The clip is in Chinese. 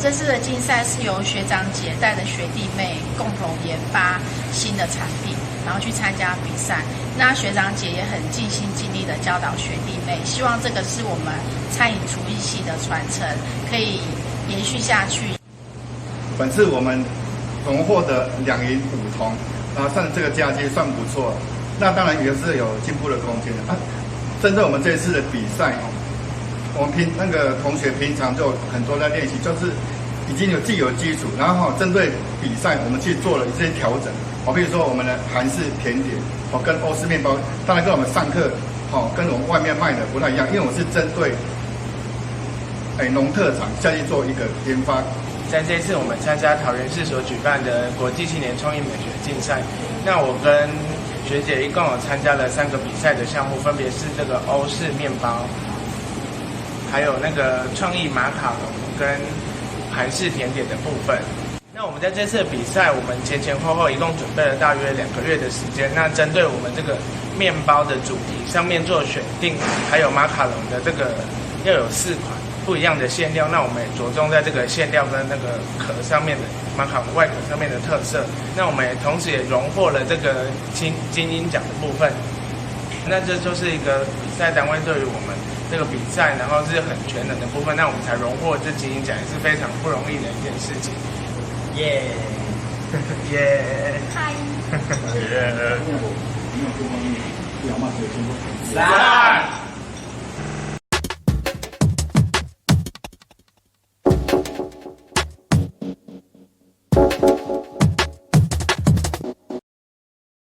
这次的竞赛是由学长姐带着学弟妹共同研发新的产品，然后去参加比赛。那学长姐也很尽心尽力的教导学弟妹，希望这个是我们餐饮厨艺系的传承，可以延续下去。本次我们总获得2银5铜，算这个佳绩算不错。那当然也是有进步的空间针对我们这次的比赛我们同学平常就很多在练习，就是已经既有基础，然后针对比赛我们去做了一些调整。比如说我们的韩式甜点跟欧式面包，当然跟我们上课跟我们外面卖的不太一样，因为我是针对农特产下去做一个研发。在这次我们参加桃园市所举办的国际青年创意美学竞赛，那我跟学姐一共有参加了3个比赛的项目，分别是这个欧式面包，还有那个创意马卡龙跟韩式甜点的部分。那我们在这次的比赛，我们前后一共准备了大约2个月的时间。那针对我们这个面包的主题上面做选定，还有马卡龙的这个要有4款不一样的馅料，那我们也着重在这个馅料跟那个壳上面的马卡龙外壳上面的特色。那我们也同时也荣获了这个金鹰奖的部分。那这就是一个比赛单位对于我们这个比赛，然后是很全能的部分，那我们才荣获这金鹰奖，也是非常不容易的一件事情。耶耶嗨！耶！3